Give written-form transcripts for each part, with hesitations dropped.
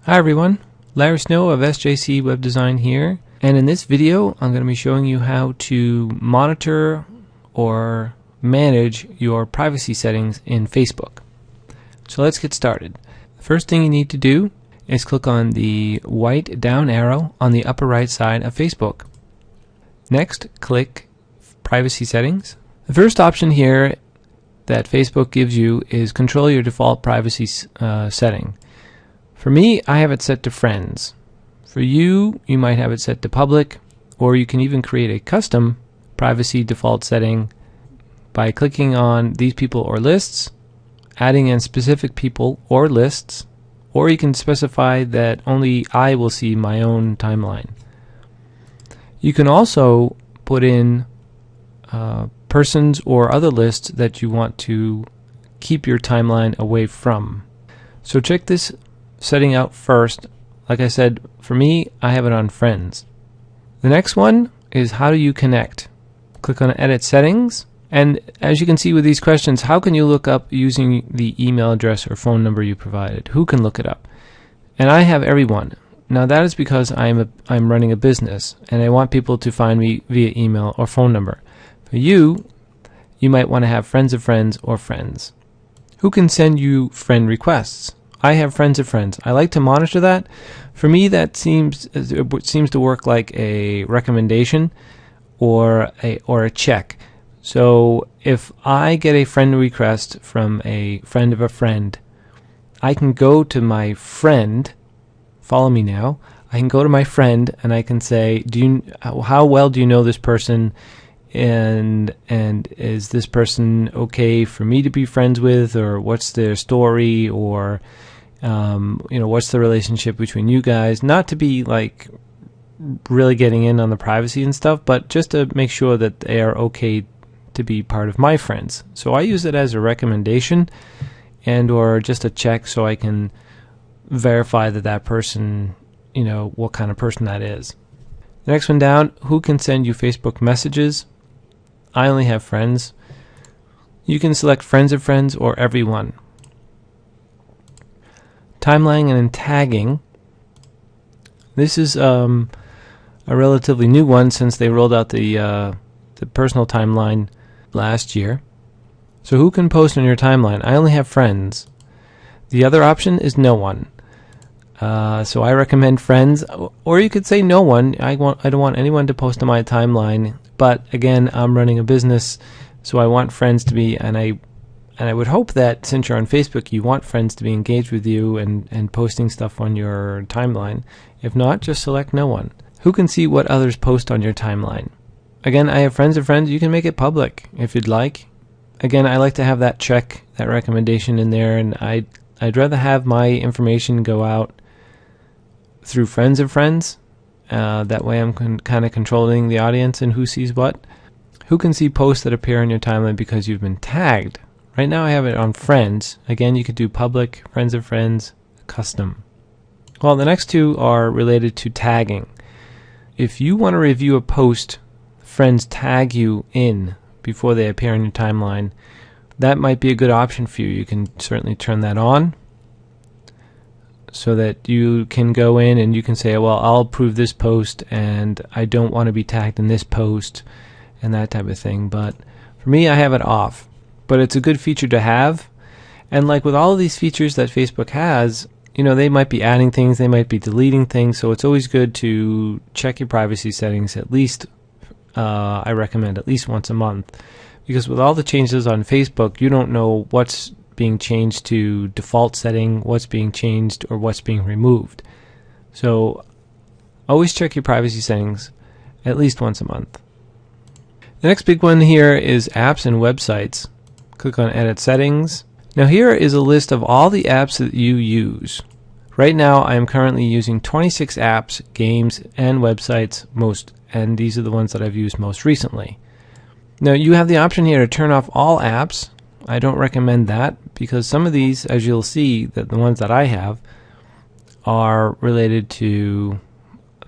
Hi everyone, Larry Snow of SJC Web Design here, and in this video I'm going to be showing you how to monitor or manage your privacy settings in Facebook. So let's get started. The first thing you need to do is click on the white down arrow on the upper right side of Facebook. Next, click Privacy Settings. The first option here that Facebook gives you is control your default privacy setting. For me, I have it set to friends. For you, you might have it set to public, or you can even create a custom privacy default setting by clicking on these people or lists, adding in specific people or lists, or you can specify that only I will see my own timeline. You can also put in persons or other lists that you want to keep your timeline away from. So check this setting out first. Like I said, for me, I have it on friends. The next one is how do you connect? Click on Edit Settings, and as you can see with these questions, how can you look up using the email address or phone number you provided? Who can look it up? And I have everyone. Now that is because I'm running a business and I want people to find me via email or phone number. For you, you might want to have friends of friends or friends. Who can send you friend requests? I have friends of friends. I like to monitor that. For me, that seems to work like a recommendation or a check. So if I get a friend request from a friend of a friend, I can go to my friend. Follow me now. I can go to my friend and I can say, how well do you know this person? And is this person okay for me to be friends with, or what's their story, or what's the relationship between you guys? Not to be like really getting in on the privacy and stuff, but just to make sure that they are okay to be part of my friends. So I use it as a recommendation and or just a check so I can verify that person, what kind of person that is. The next one down, who can send you Facebook messages? I only have friends. You can select friends of friends or everyone. Timeline and tagging. This is a relatively new one since they rolled out the personal timeline last year. So who can post on your timeline? I only have friends. The other option is no one. So I recommend friends, or you could say no one. I don't want anyone to post on my timeline. But again, I'm running a business, so I want friends to be, and I would hope that since you're on Facebook, you want friends to be engaged with you and posting stuff on your timeline. If not, just select no one. Who can see what others post on your timeline? Again, I have friends of friends. You can make it public if you'd like. Again, I like to have that check, that recommendation in there, and I'd rather have my information go out through friends of friends. That way I'm kind of controlling the audience and who sees what. Who can see posts that appear on your timeline because you've been tagged? Right now I have it on friends. Again, you could do public, friends of friends, custom. Well, the next two are related to tagging. If you want to review a post, friends tag you in before they appear on your timeline, that might be a good option for you. You can certainly turn that on so that you can go in and you can say, well, I'll approve this post and I don't want to be tagged in this post and that type of thing. But for me, I have it off. But it's a good feature to have. And like with all of these features that Facebook has, they might be adding things, they might be deleting things, so it's always good to check your privacy settings at least, I recommend at least once a month. Because with all the changes on Facebook, you don't know what's being changed to default setting, what's being changed, or what's being removed. So always check your privacy settings at least once a month. The next big one here is apps and websites. Click on Edit Settings. Now here is a list of all the apps that you use. Right now I am currently using 26 apps, games, and websites, and these are the ones that I've used most recently. Now you have the option here to turn off all apps. I don't recommend that because some of these, as you'll see, that the ones that I have are related to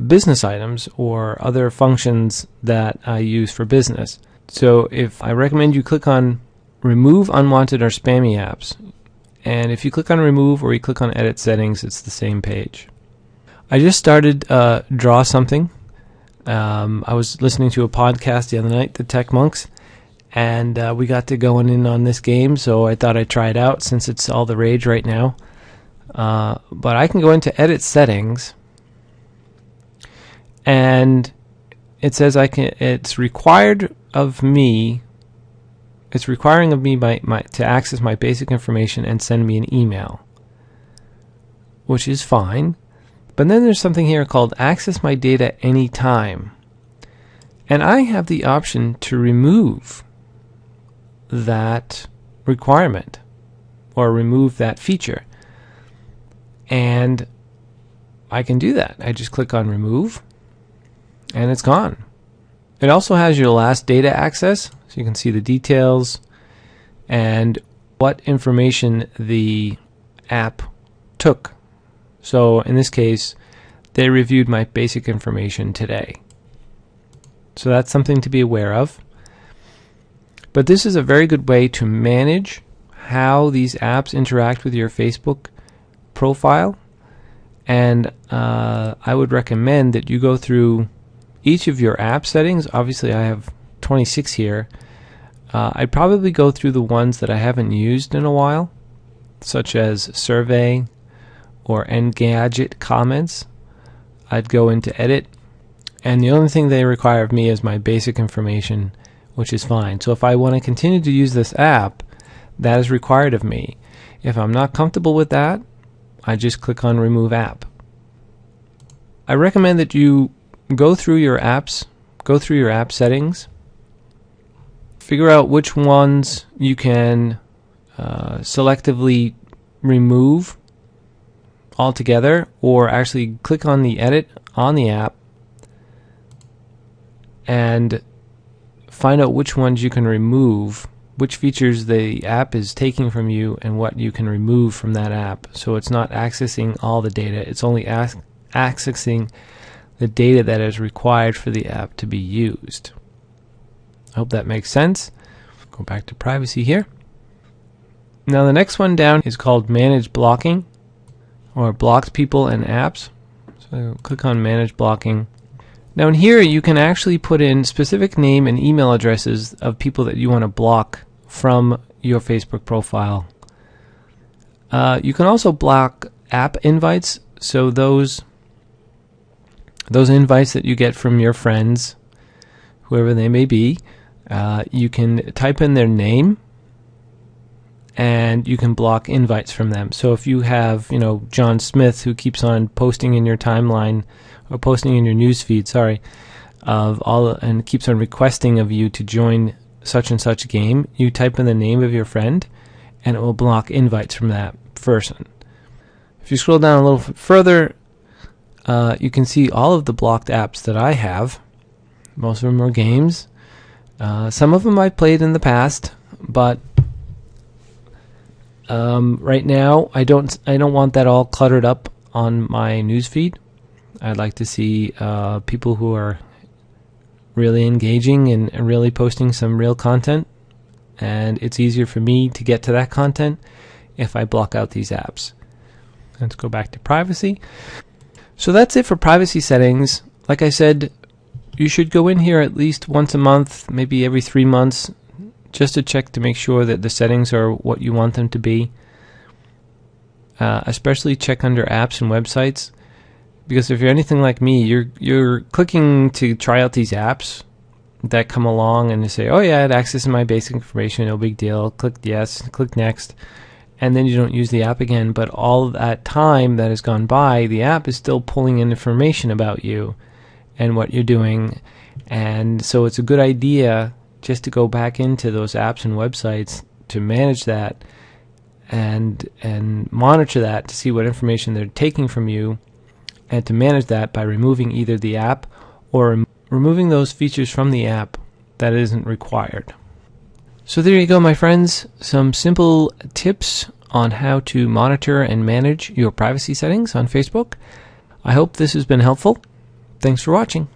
business items or other functions that I use for business. So if I recommend you click on Remove Unwanted or Spammy Apps, and if you click on remove or you click on edit settings, it's the same page. I just started Draw Something. I was listening to a podcast the other night, the Tech Monks, and we got to going in on this game, so I thought I'd try it out since it's all the rage right now. But I can go into edit settings, and it says it's requiring of me to access my basic information and send me an email, which is fine. But then there's something here called access my data anytime, and I have the option to remove that requirement or remove that feature, and I can do that. I just click on remove and it's gone. It also has your last data access, so you can see the details and what information the app took. So in this case, they reviewed my basic information today. So that's something to be aware of. But this is a very good way to manage how these apps interact with your Facebook profile. And I would recommend that you go through each of your app settings. Obviously, I have 26 here. I'd probably go through the ones that I haven't used in a while, such as survey or Engadget comments. I'd go into edit, and the only thing they require of me is my basic information, which is fine. So if I want to continue to use this app, that is required of me. If I'm not comfortable with that, I just click on remove app. I recommend that you go through your apps, go through your app settings, figure out which ones you can selectively remove altogether, or actually click on the edit on the app and find out which ones you can remove, which features the app is taking from you and what you can remove from that app. So it's not accessing all the data, it's only accessing the data that is required for the app to be used. I hope that makes sense. Go back to privacy here. Now the next one down is called manage blocking, or blocked people and apps. So click on manage blocking. Now in here you can actually put in specific name and email addresses of people that you want to block from your Facebook profile. You can also block app invites, so those invites that you get from your friends, whoever they may be, you can type in their name and you can block invites from them. So if you have, John Smith, who keeps on posting in your timeline or posting in your newsfeed, and keeps on requesting of you to join such and such game, you type in the name of your friend and it will block invites from that person. If you scroll down a little further, you can see all of the blocked apps that I have. Most of them are games. Some of them I've played in the past, but right now I don't want that all cluttered up on my newsfeed. I'd like to see people who are really engaging and really posting some real content, and it's easier for me to get to that content if I block out these apps. Let's go back to privacy. So that's it for privacy settings. Like I said, you should go in here at least once a month, maybe every 3 months, just to check to make sure that the settings are what you want them to be. Especially check under apps and websites, because if you're anything like me, you're clicking to try out these apps that come along and you say, oh yeah, it accesses my basic information, no big deal, click yes, click next, and then you don't use the app again. But all of that time that has gone by, the app is still pulling in information about you and what you're doing, and so it's a good idea just to go back into those apps and websites to manage that and monitor that to see what information they're taking from you, and to manage that by removing either the app or removing those features from the app that isn't required. So there you go, my friends, some simple tips on how to monitor and manage your privacy settings on Facebook. I hope this has been helpful. Thanks for watching.